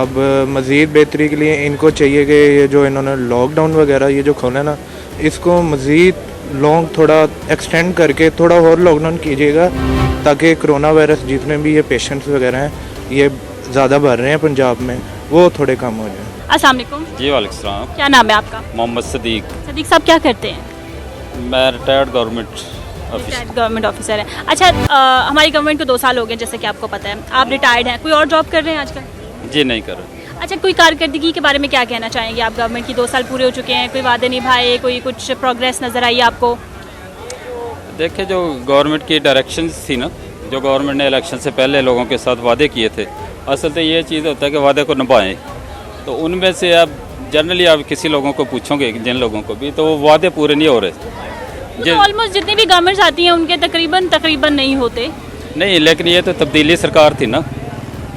اب مزید بہتری کے لیے ان کو چاہیے کہ یہ جو انہوں نے لاک ڈاؤن وغیرہ یہ جو کھولا نا، اس کو مزید لانگ تھوڑا ایکسٹینڈ کر کے تھوڑا اور لاک ڈاؤن کیجیے گا، تاکہ کرونا وائرس جتنے بھی یہ پیشنٹس وغیرہ ہیں یہ زیادہ بڑھ رہے ہیں پنجاب میں، وہ تھوڑے کم ہو جائیں۔ السلام علیکم، جی وعلیکم السلام، کیا نام ہے آپ کا؟ محمد صدیق، صدیق صاحب کیا کرتے ہیں؟ میں retired government officer. Government officer ہے۔ اچھا، ہماری گورنمنٹ کو 2 سال ہو گئے جیسے کہ آپ کو پتہ ہے، آپ ریٹائرڈ ہیں، کوئی اور جاب کر رہے ہیں آج کل؟ جی نہیں کر رہے۔ اچھا، کوئی کارکردگی کے بارے میں کیا کہنا چاہیں گے آپ؟ گورنمنٹ کی 2 سال پورے ہو چکے ہیں، کوئی وعدے نبھائے، کوئی کچھ پروگریس نظر آئی آپ کو؟ دیکھیں جو گورنمنٹ کی ڈائریکشنز تھی نا، جو گورنمنٹ نے الیکشن سے پہلے لوگوں کے ساتھ وعدے کیے تھے، اصل تو یہ چیز ہوتا ہے کہ وعدے کو نبھائیں، تو ان میں سے اب جنرلی آپ کسی لوگوں کو پوچھو گے، جن لوگوں کو بھی، تو وہ وعدے پورے نہیں ہو رہے۔ آلموسٹ جتنی بھی گورنمنٹس آتی ہیں ان کے تقریباً نہیں ہوتے۔ نہیں، لیکن یہ تو تبدیلی سرکار تھی نا،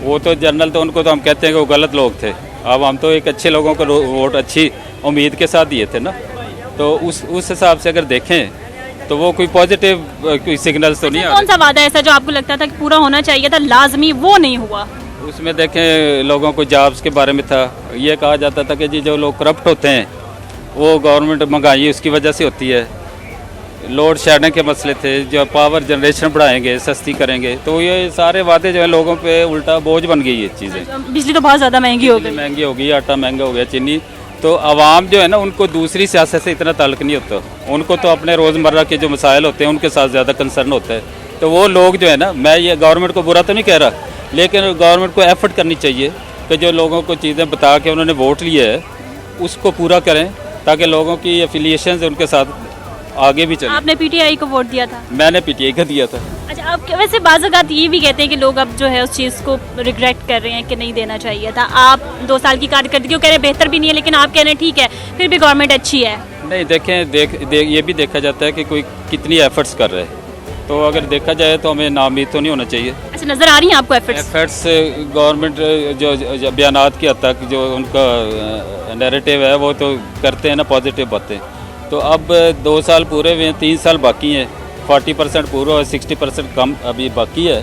وہ تو جنرل تو ان کو تو ہم کہتے ہیں کہ وہ غلط لوگ تھے، اب ہم تو ایک اچھے لوگوں کو ووٹ اچھی امید کے ساتھ دیے تھے نا، تو اس حساب سے اگر دیکھیں تو وہ کوئی پازیٹیو کوئی سگنلز تو نہیں آ کون سا وعدہ ایسا جو آپ کو لگتا تھا کہ پورا ہونا چاہیے تھا، لازمی، وہ نہیں ہوا؟ اس میں دیکھیں لوگوں کو جابس کے بارے میں تھا، یہ کہا جاتا تھا کہ جی جو لوگ کرپٹ ہوتے ہیں وہ گورنمنٹ مہنگائی اس کی وجہ سے ہوتی ہے، لوڈ شیڈنگ کے مسئلے تھے، جو پاور جنریشن بڑھائیں گے، سستی کریں گے، تو یہ سارے وعدے جو ہے لوگوں پہ الٹا بوجھ بن گئی یہ چیزیں۔ بجلی تو بہت زیادہ مہنگی ہو گئی، مہنگی ہو گئی، آٹا مہنگا ہو گیا، چینی، تو عوام جو ہے نا ان کو دوسری سیاست سے اتنا تعلق نہیں ہوتا، ان کو تو اپنے روزمرہ کے جو مسائل ہوتے ہیں ان کے ساتھ زیادہ کنسرن ہوتا ہے، تو وہ لوگ جو ہے نا، میں یہ گورنمنٹ کو برا تو نہیں کہہ رہا، لیکن گورنمنٹ کو ایفرٹ کرنی چاہیے کہ جو لوگوں کو چیزیں بتا کے انہوں نے ووٹ لیے ہے اس کو پورا کریں، تاکہ لوگوں کی افیلیشنز ان کے ساتھ آگے بھی چلیں۔ آپ نے پی ٹی آئی کو ووٹ دیا تھا؟ میں نے پی ٹی آئی کا دیا تھا۔ اچھا، آپ ویسے بعض اوقات یہ بھی کہتے ہیں کہ لوگ اب جو ہے اس چیز کو ریگریٹ کر رہے ہیں کہ نہیں دینا چاہیے تھا، آپ 2 سال کی کارکردگی کہہ رہے ہیں بہتر بھی نہیں ہے، لیکن آپ کہہ رہے ہیں ٹھیک ہے پھر بھی گورنمنٹ اچھی ہے۔ نہیں دیکھیں یہ بھی دیکھا جاتا ہے کہ کوئی کتنی ایفرٹس کر رہے ہیں، تو اگر دیکھا جائے تو ہمیں ناامید تو نہیں ہونا چاہیے۔ اچھا، نظر آ رہی ہیں آپ کو ایفرٹس؟ گورنمنٹ جو بیانات کی حد تک جو ان کا نیریٹیو ہے وہ تو کرتے ہیں نا پازیٹیو باتیں، تو اب 2 سال پورے ہوئے ہیں، 3 سال باقی ہیں، 40% پورا اور 60% کم ابھی باقی ہے،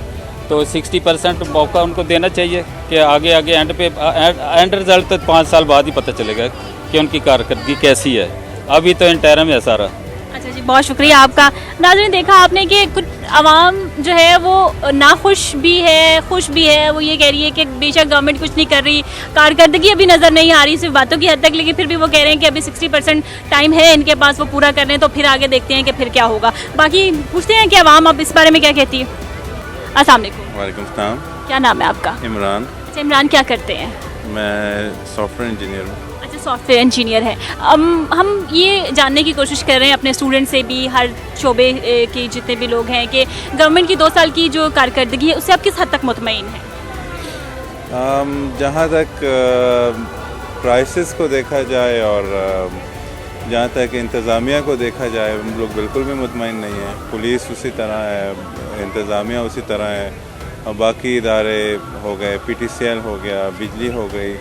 تو 60% موقع ان کو دینا چاہیے کہ آگے اینڈ رزلٹ تو 5 سال بعد ہی پتہ چلے گا کہ ان کی کارکردگی کیسی ہے، ابھی تو انٹرم ہے سارا۔ اچھا جی، بہت شکریہ آپ کا۔ ناظرین، دیکھا آپ نے کہ کچھ عوام جو ہے وہ ناخوش بھی ہے، خوش بھی ہے، وہ یہ کہہ رہی ہے کہ بے شک گورنمنٹ کچھ نہیں کر رہی، کارکردگی ابھی نظر نہیں آ رہی صرف باتوں کی حد تک، لیکن پھر بھی وہ کہہ رہے ہیں کہ ابھی 60% ٹائم ہے ان کے پاس، وہ پورا کر رہے ہیں، تو پھر آگے دیکھتے ہیں کہ پھر کیا ہوگا۔ باقی پوچھتے ہیں کہ عوام اب اس بارے میں کیا کہتی ہے۔ السلام علیکم، وعلیکم السلام، کیا نام ہے آپ کا؟ عمران، اچھا، عمران کیا کرتے ہیں؟ میں سافٹ ویئر انجینئر ہوں۔ اچھا، سافٹ ویئر انجینئر ہے۔ ہم یہ جاننے کی کوشش کر رہے ہیں اپنے اسٹوڈنٹ سے بھی، ہر شعبے کے جتنے بھی لوگ ہیں، کہ گورنمنٹ کی 2 سال کی جو کارکردگی ہے اس سے آپ کس حد تک مطمئن ہیں؟ جہاں تک پرائسز کو دیکھا جائے اور جہاں تک انتظامیہ کو دیکھا جائے، ہم لوگ بالکل بھی مطمئن نہیں ہیں۔ پولیس اسی طرح ہے، انتظامیہ اسی طرح ہے، اور باقی ادارے ہو گئے، پی ٹی سی ایل ہو گیا، بجلی ہو گئی،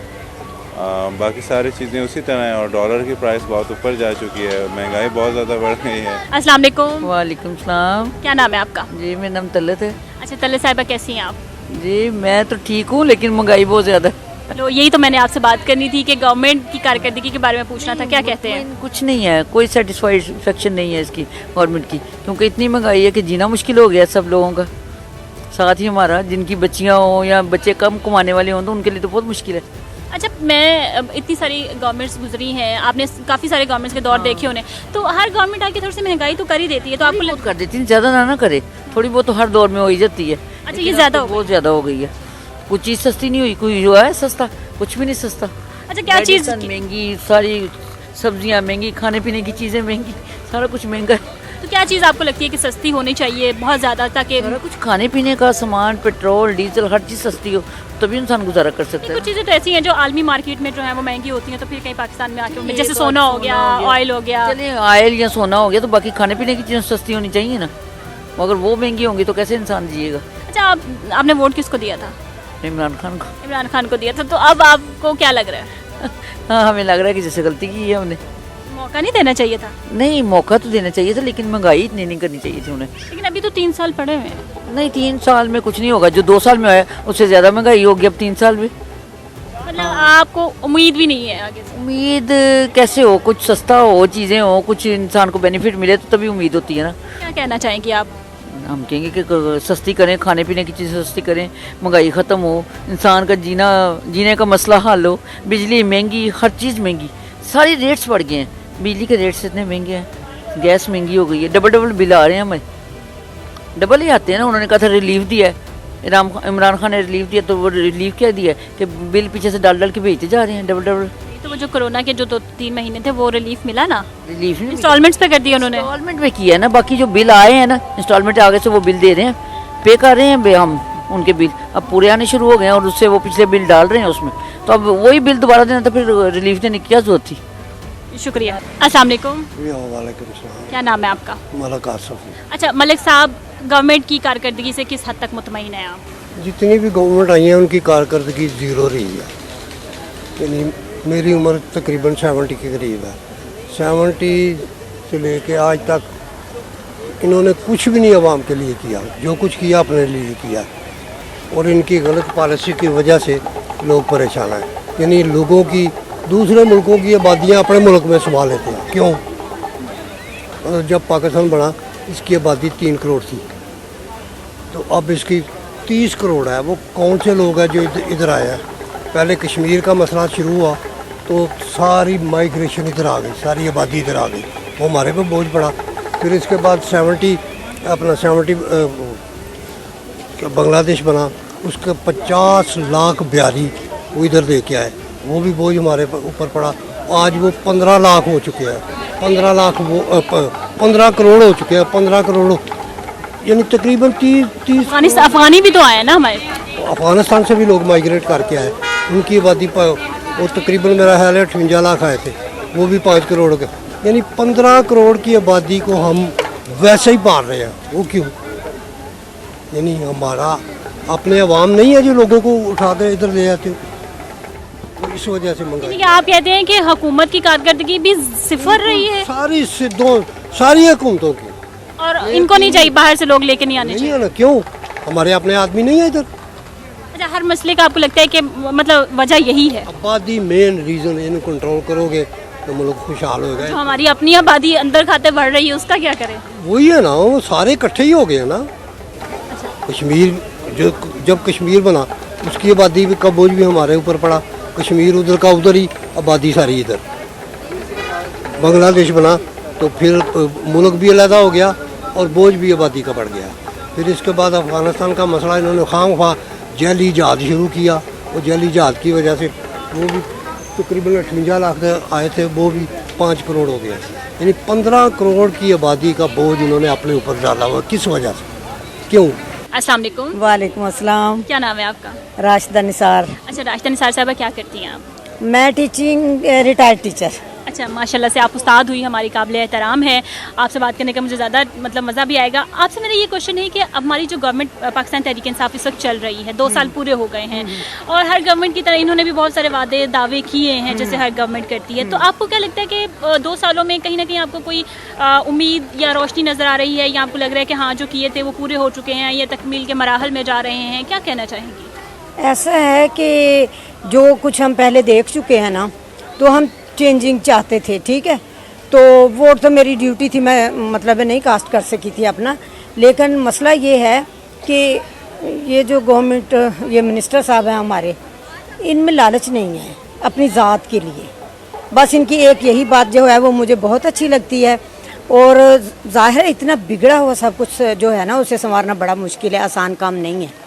باقی ساری چیزیں اسی طرح ہیں، اور ڈالر کی پرائس بہت اوپر جا چکی ہے، مہنگائی بہت زیادہ بڑھ گئی ہے۔ السلام علیکم، وعلیکم السلام، کیا نام ہے آپ کا؟ جی میرا نام طلعت ہے۔ اچھا، طلعت صاحبہ کیسی ہیں آپ؟ جی میں تو ٹھیک ہوں، لیکن مہنگائی بہت زیادہ ہے۔ تو یہی تو میں نے آپ سے بات کرنی تھی کہ گورنمنٹ کی کارکردگی کے بارے میں پوچھنا تھا، کیا کہتے ہیں؟ کچھ نہیں ہے، کوئی سیٹسفیکشن نہیں ہے اس کی گورنمنٹ کی، کیونکہ اتنی مہنگائی ہے کہ جینا مشکل ہو گیا سب لوگوں کا، ساتھ ہی ہمارا جن کی بچیاں ہوں یا بچے کم کمانے والے ہوں تو ان کے لیے تو بہت مشکل ہے۔ اچھا، میں اتنی ساری گورنمنٹس گزری ہیں، آپ نے کافی سارے گورنمنٹس کے دور دیکھے ہونے، تو ہر گورنمنٹ آ کے تھوڑی سی مہنگائی تو کر ہی دیتی ہے، تو آپ کو کر دیتی ہے، زیادہ نہ کرے، تھوڑی بہت تو ہر دور میں ہو ہی جاتی ہے۔ اچھا، یہ زیادہ ہو بہت زیادہ ہو گئی ہے، کوئی چیز سستی نہیں ہوئی، کوئی ہوا ہے سستا؟ کچھ بھی نہیں سستا۔ اچھا، کیا چیز مہنگی، ساری سبزیاں مہنگی، کھانے پینے کی چیزیں مہنگی، سارا کچھ مہنگا ہے۔ تو کیا چیز آپ کو لگتی ہے کہ سستی ہونی چاہیے بہت زیادہ، تاکہ سارا کچھ کھانے پینے کا سامان، پیٹرول، ڈیزل، ہر چیز سستی ہو تبھی انسان گزارا کر سکتا ہے۔ کچھ چیزیں تو ایسی ہیں جو عالمی مارکیٹ میں جو ہیں وہ مہنگی ہوتی ہیں، تو پھر کہیں پاکستان میں آ کے جیسے سونا ہو گیا، آئل ہو گیا۔ چلیں آئل یا سونا ہو گیا تو باقی کھانے پینے کی چیزیں سستی ہونی چاہیے نا، مگر وہ مہنگی ہوں گی تو کیسے انسان جیے گا۔ اچھا، آپ نے ووٹ کس کو دیا تھا؟ عمران خان کو۔ عمران خان کو دیا تھا، تو اب آپ کو کیا لگ رہا ہے؟ ہاں، ہمیں لگ رہا ہے کہ جیسے غلطی کی ہے ہم نے۔ موقع نہیں دینا چاہیے تھا؟ نہیں، موقع تو دینا چاہیے تھا، لیکن مہنگائی اتنی نہیں کرنی چاہیے تھی انہیں۔ لیکن ابھی تو 3 سال پڑے ہوئے ہیں۔ نہیں، 3 سال میں کچھ نہیں ہوگا، جو 2 سال میں آیا اس سے زیادہ مہنگائی ہوگی اب 3 سال میں۔ آپ کو امید بھی نہیں ہے آگے سے؟ امید کیسے ہو؟ کچھ سستا ہو، چیزیں ہو، کچھ انسان کو بینیفٹ ملے تو تبھی امید ہوتی ہے نا. کیا کہنا چاہیں گے آپ؟ ہم کہیں گے کہ سستی کریں، کھانے پینے کی چیزیں سستی کریں، مہنگائی ختم ہو، انسان کا جینے کا مسئلہ حل ہو. بجلی مہنگی، ہر چیز مہنگی، ساری ریٹس بڑھ گئے ہیں. بجلی کے ریٹس اتنے مہنگے ہیں، گیس مہنگی ہو گئی ہے، ڈبل بل آ رہے ہیں ہمارے، ڈبل ہی آتے ہیں نا. انہوں نے کہا تھا ریلیف دیا ہے، عمران خان نے ریلیف دیا، تو وہ ریلیف کیا دیا ہے کہ بل پیچھے سے ڈال کے بھیجتے جا رہے ہیں ڈبل. تو وہ جو کرونا کے جو 2-3 مہینے تھے وہ ریلیف ملا نا، ریلیف نہیں، انسٹالمنٹس پہ کر دیا انہوں نے. انسٹالمنٹ میں کیا ہے نا. باقی جو بل آئے ہیں نا انسٹالمنٹ آگے سے وہ بل دے رہے ہیں، پے کر رہے ہیں ہم ان کے بل. اب پورے آنے شروع ہو گئے ہیں اور اس سے وہ پچھلے بل ڈال رہے ہیں اس میں، تو اب وہی بل دوبارہ دینا، تو پھر ریلیف دینے کی کیا ضرورت تھی. شکریہ. السلام علیکم، وعلیکم السلام. کیا نام ہے آپ کا؟ ملک آصف. اچھا ملک صاحب، گورنمنٹ کی کارکردگی سے کس حد تک مطمئن ہیں آپ؟ جتنی بھی گورنمنٹ آئی ہیں ان کی کارکردگی زیرو رہی ہے. یعنی میری عمر تقریباً 70 کے قریب ہے. 70 سے لے کے آج تک انہوں نے کچھ بھی نہیں عوام کے لیے کیا. جو کچھ کیا اپنے لیے کیا، اور ان کی غلط پالیسی کی وجہ سے لوگ پریشان ہیں. یعنی لوگوں کی، دوسرے ملکوں کی آبادیاں اپنے ملک میں سنبھال لیتے ہیں. کیوں؟ جب پاکستان بنا اس کی آبادی 3 کروڑ تھی، تو اب اس کی 30 کروڑ ہے. وہ کون سے لوگ ہیں جو ادھر آئے ہیں؟ پہلے کشمیر کا مسئلہ شروع ہوا تو ساری مائگریشن ادھر آ گئی، ساری آبادی ادھر آ گئی، وہ ہمارے پہ بوجھ پڑا. پھر اس کے بعد 70 بنگلہ دیش بنا، اس کے 50 لاکھ بہاری وہ ادھر دے کے آئے، وہ بھی بوجھ ہمارے اوپر پڑا. آج وہ 15 لاکھ ہو چکے ہیں، 15 کروڑ ہو چکے ہیں. 15 کروڑ یعنی تقریباً 30 افغانی بھی تو آئے نا ہمارے. افغانستان سے بھی لوگ مائگریٹ کر کے آئے. ان کی آبادی وہ تقریباً میرا خیال ہے 58 لاکھ آئے تھے، وہ بھی 5 کروڑ کے. یعنی 15 کروڑ کی آبادی کو ہم ویسے ہی پال رہے ہیں. وہ کیوں؟ یعنی ہمارا اپنے عوام نہیں ہے جو لوگوں کو اٹھا کے ادھر لے آتے ہو، اس وجہ سے منگائی. یعنی آپ کہتے ہیں کہ حکومت کی کارکردگی بھی صفر رہی ہے؟ ساری حکومتوں کی. اور ان کو نہیں چاہیے باہر سے لوگ لے کے نہیں آنے چاہیے؟ نہیں ہے نا. کیوں؟ ہمارے اپنے آدمی نہیں ہے ادھر. اچھا، ہر مسئلے کا آپ کو لگتا ہے کہ مطلب وجہ یہی ہے؟ آبادی مین ریزن. ان کنٹرول کرو گے تو ملک خوشحال ہو گئے. جو ہماری اپنی آبادی اندر کھاتے بڑھ رہی ہے اس کا کیا کریں؟ وہی ہے نا، وہ سارے اکٹھے ہی ہو گئے نا. کشمیر جب کشمیر بنا اس کی آبادی کا بوجھ بھی ہمارے اوپر پڑا. کشمیر ادھر کا ادھر ہی، آبادی ساری ادھر. بنگلہ دیش بنا تو پھر ملک بھی علیحدہ ہو گیا اور بوجھ بھی آبادی کا بڑھ گیا. پھر اس کے بعد افغانستان کا مسئلہ انہوں نے خواہ خواہ جعلی جہاد شروع کیا. وہ جعلی جہاد کی وجہ سے وہ بھی تقریباً 58 لاکھ آئے تھے، وہ بھی 5 کروڑ ہو گیا. یعنی 15 کروڑ کی آبادی کا بوجھ انہوں نے اپنے اوپر ڈالا ہوا. کس وجہ سے؟ کیوں؟ السلام علیکم. وعلیکم السلام. کیا نام ہے آپ کا؟ راشدہ نثار. اچھا راشدہ نثار صاحبہ، کیا کرتی ہیں آپ؟ میں ٹیچنگ ریٹائرڈ ٹیچر. اچھا ماشاءاللہ سے آپ استاد ہوئی، ہماری قابل احترام ہے. آپ سے بات کرنے کا مجھے زیادہ مزہ بھی آئے گا. آپ سے میرا یہ کوشچن ہے کہ اب ہماری جو گورنمنٹ پاکستان تحریک انصاف اس وقت چل رہی ہے، 2 سال پورے ہو گئے ہیں، اور ہر گورنمنٹ کی طرح انہوں نے بھی بہت سارے دعوے کیے ہیں جیسے ہر گورنمنٹ کرتی ہے. تو آپ کو کیا لگتا ہے کہ 2 سالوں میں کہیں نہ کہیں آپ کو کوئی امید یا روشنی نظر آ رہی ہے، یا آپ کو لگ رہا ہے کہ ہاں جو کیے تھے وہ پورے ہو چکے ہیں، یا تکمیل کے مراحل میں جا رہے ہیں؟ کیا کہنا چاہیں گی؟ ایسا ہے کہ جو کچھ ہم پہلے دیکھ چکے ہیں نا، تو ہم چینجنگ چاہتے تھے. ٹھیک ہے، تو ووٹ تو میری ڈیوٹی تھی، میں مطلب نہیں کاسٹ کر سکی تھی اپنا. لیکن مسئلہ یہ ہے کہ یہ جو گورنمنٹ، یہ منسٹر صاحب ہیں ہمارے، ان میں لالچ نہیں ہے اپنی ذات کے لیے. بس ان کی ایک یہی بات جو ہے وہ مجھے بہت اچھی لگتی ہے. اور ظاہر اتنا بگڑا ہوا سب کچھ جو ہے نا، اسے سنوارنا بڑا مشکل ہے، آسان کام نہیں ہے.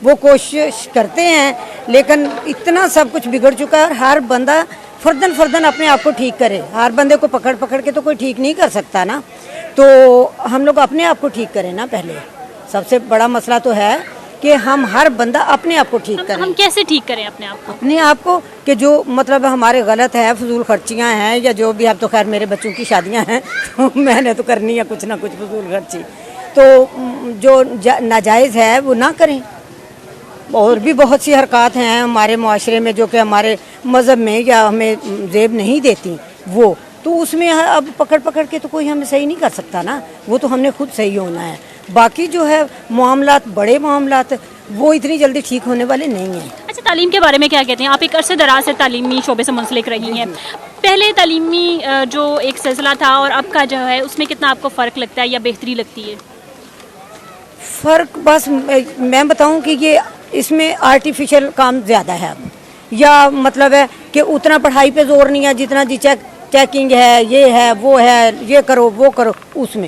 وہ کوشش کرتے ہیں لیکن اتنا سب کچھ بگڑ چکا ہے، اور ہر بندہ فردن اپنے آپ کو ٹھیک کرے. ہر بندے کو پکڑ کے تو کوئی ٹھیک نہیں کر سکتا نا. تو ہم لوگ اپنے آپ کو ٹھیک کریں نا. پہلے سب سے بڑا مسئلہ تو ہے کہ ہم ہر بندہ اپنے آپ کو ٹھیک کریں. ہم کیسے ٹھیک کریں اپنے آپ کو؟ اپنے آپ کو کہ جو مطلب ہمارے غلط ہے، فضول خرچیاں ہیں یا جو بھی. اب تو خیر میرے بچوں کی شادیاں ہیں تو میں نے تو کرنی ہے کچھ نہ کچھ فضول خرچی. تو جو ناجائز ہے وہ نہ کریں. اور بھی بہت سی حرکات ہیں ہمارے معاشرے میں جو کہ ہمارے مذہب میں یا ہمیں زیب نہیں دیتی، وہ تو اس میں اب پکڑ کے تو کوئی ہمیں صحیح نہیں کر سکتا نا. وہ تو ہم نے خود صحیح ہونا ہے. باقی جو ہے معاملات، بڑے معاملات، وہ اتنی جلدی ٹھیک ہونے والے نہیں ہیں. اچھا تعلیم کے بارے میں کیا کہتے ہیں؟ آپ ایک عرصے دراز سے تعلیمی شعبے سے منسلک رہی ہیں، پہلے تعلیمی جو ایک سلسلہ تھا اور اب کا جو ہے اس میں کتنا آپ کو فرق لگتا ہے یا بہتری لگتی ہے؟ فرق بس میں بتاؤں کہ یہ اس میں آرٹیفیشل کام زیادہ ہے اب، یا مطلب ہے کہ اتنا پڑھائی پہ زور نہیں ہے جتنا جی چیکنگ ہے، یہ ہے وہ ہے، یہ کرو وہ کرو. اس میں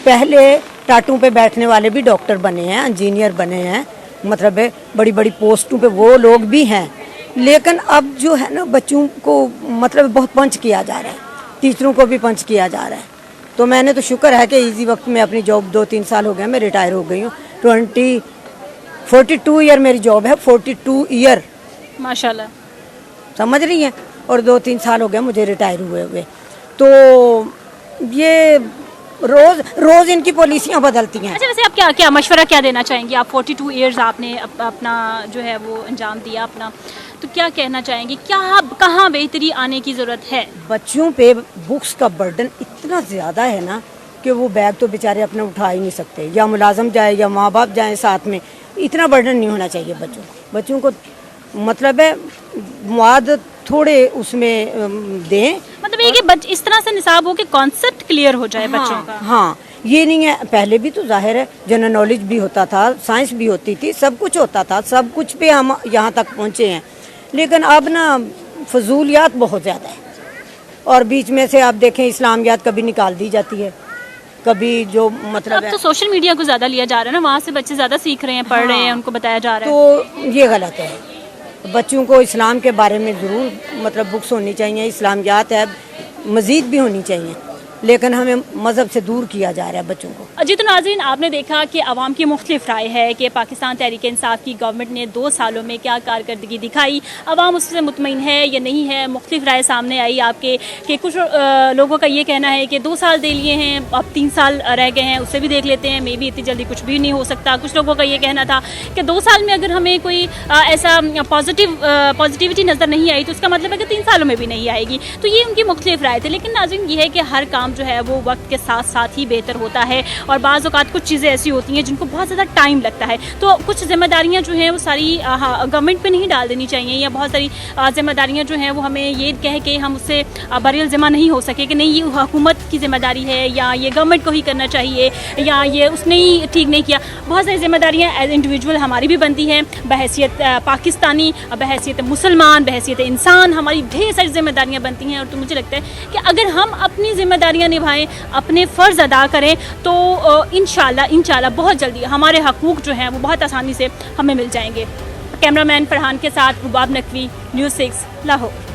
پہلے ٹاٹوں پہ بیٹھنے والے بھی ڈاکٹر بنے ہیں، انجینئر بنے ہیں، مطلب ہے بڑی بڑی پوسٹوں پہ وہ لوگ بھی ہیں. لیکن اب جو ہے نا بچوں کو مطلب بہت پنچ کیا جا رہا ہے، ٹیچروں کو بھی پنچ کیا جا رہا ہے. تو میں نے تو شکر ہے کہ ایزی وقت میں اپنی جاب 2-3 سال ہو گئے میں ریٹائر ہو گئی ہوں. 42 ایئر میری جاب ہے، 42 ایئر ماشاءاللہ. سمجھ رہی ہیں، اور 2-3 سال ہو گئے مجھے ریٹائر ہوئے. تو یہ روز ان کی پالیسیاں بدلتی ہیں. اچھا ویسے آپ کیا مشورہ کیا دینا چاہیں گی؟ آپ 42 ایئرز آپ نے اپنا جو ہے وہ انجام دیا اپنا، تو کیا کہنا چاہیں گی؟ کہاں بہتری آنے کی ضرورت ہے؟ بچوں پہ بکس کا برڈن اتنا زیادہ ہے نا کہ وہ بیگ تو بیچارے اپنے اٹھا ہی نہیں سکتے، یا ملازم جائے یا ماں باپ جائیں ساتھ میں. اتنا برڈن نہیں ہونا چاہیے بچوں کو. مطلب ہے مواد تھوڑے اس میں دیں، مطلب یہ کہ اس طرح سے نصاب ہو کہ کانسیپٹ کلیئر ہو جائے بچوں کا. ہاں یہ نہیں ہے. پہلے بھی تو ظاہر ہے جنرل نالج بھی ہوتا تھا، سائنس بھی ہوتی تھی، سب کچھ ہوتا تھا، سب کچھ پہ ہم یہاں تک پہنچے ہیں. لیکن اب نا فضولیات بہت زیادہ ہے، اور بیچ میں سے آپ دیکھیں اسلامیات کبھی نکال دی جاتی ہے، کبھی جو مطلب اب ہے تو سوشل میڈیا کو زیادہ لیا جا رہا ہے نا، وہاں سے بچے زیادہ سیکھ رہے ہیں، پڑھ رہے ہیں، ان کو بتایا جا رہا ہے. تو یہ غلط ہے. بچوں کو اسلام کے بارے میں ضرور مطلب بکس ہونی چاہیے، اسلامیات ہے مزید بھی ہونی چاہیے، لیکن ہمیں مذہب سے دور کیا جا رہا ہے بچوں کو. جی تو ناظرین، آپ نے دیکھا کہ عوام کی مختلف رائے ہے کہ پاکستان تحریک انصاف کی گورنمنٹ نے 2 سالوں میں کیا کارکردگی دکھائی، عوام اس سے مطمئن ہے یا نہیں ہے. مختلف رائے سامنے آئی آپ کے کہ کچھ لوگوں کا یہ کہنا ہے کہ 2 سال دے لیے ہیں، اب 3 سال رہ گئے ہیں، اسے بھی دیکھ لیتے ہیں، مے بی اتنی جلدی کچھ بھی نہیں ہو سکتا. کچھ لوگوں کا یہ کہنا تھا کہ 2 سال میں اگر ہمیں کوئی ایسا پازیٹیوٹی نظر نہیں آئی تو اس کا مطلب ہے کہ 3 سالوں میں بھی نہیں آئے گی. تو یہ ان کی مختلف رائے تھے. لیکن ناظرین یہ ہے کہ ہر کام جو ہے وہ وقت کے ساتھ ساتھ ہی بہتر ہوتا ہے، اور بعض اوقات کچھ چیزیں ایسی ہوتی ہیں جن کو بہت زیادہ ٹائم لگتا ہے. تو کچھ ذمہ داریاں جو ہیں وہ ساری گورنمنٹ پہ نہیں ڈال دینی چاہیے، یا بہت ساری ذمہ داریاں جو ہیں وہ ہمیں یہ کہہ کے ہم اس سے بری الذمہ نہیں ہو سکے کہ نہیں یہ حکومت کی ذمہ داری ہے یا یہ گورنمنٹ کو ہی کرنا چاہیے یا یہ اس نے ہی ٹھیک نہیں کیا. بہت ساری ذمہ داریاں ایز انڈیویجول ہماری بھی بنتی ہیں، بحیثیت پاکستانی، بحیثیت مسلمان، بحیثیت انسان، ہماری ڈھیر ساری ذمہ داریاں بنتی ہیں. اور تو مجھے لگتا ہے کہ اگر ہم اپنی ذمہ داریاں نبھائیں، اپنے فرض ادا کریں، تو انشاءاللہ بہت جلدی ہمارے حقوق جو ہیں وہ بہت آسانی سے ہمیں مل جائیں گے. کیمرہ مین فرحان کے ساتھ رباب نقوی، نیوز 6 لاہور.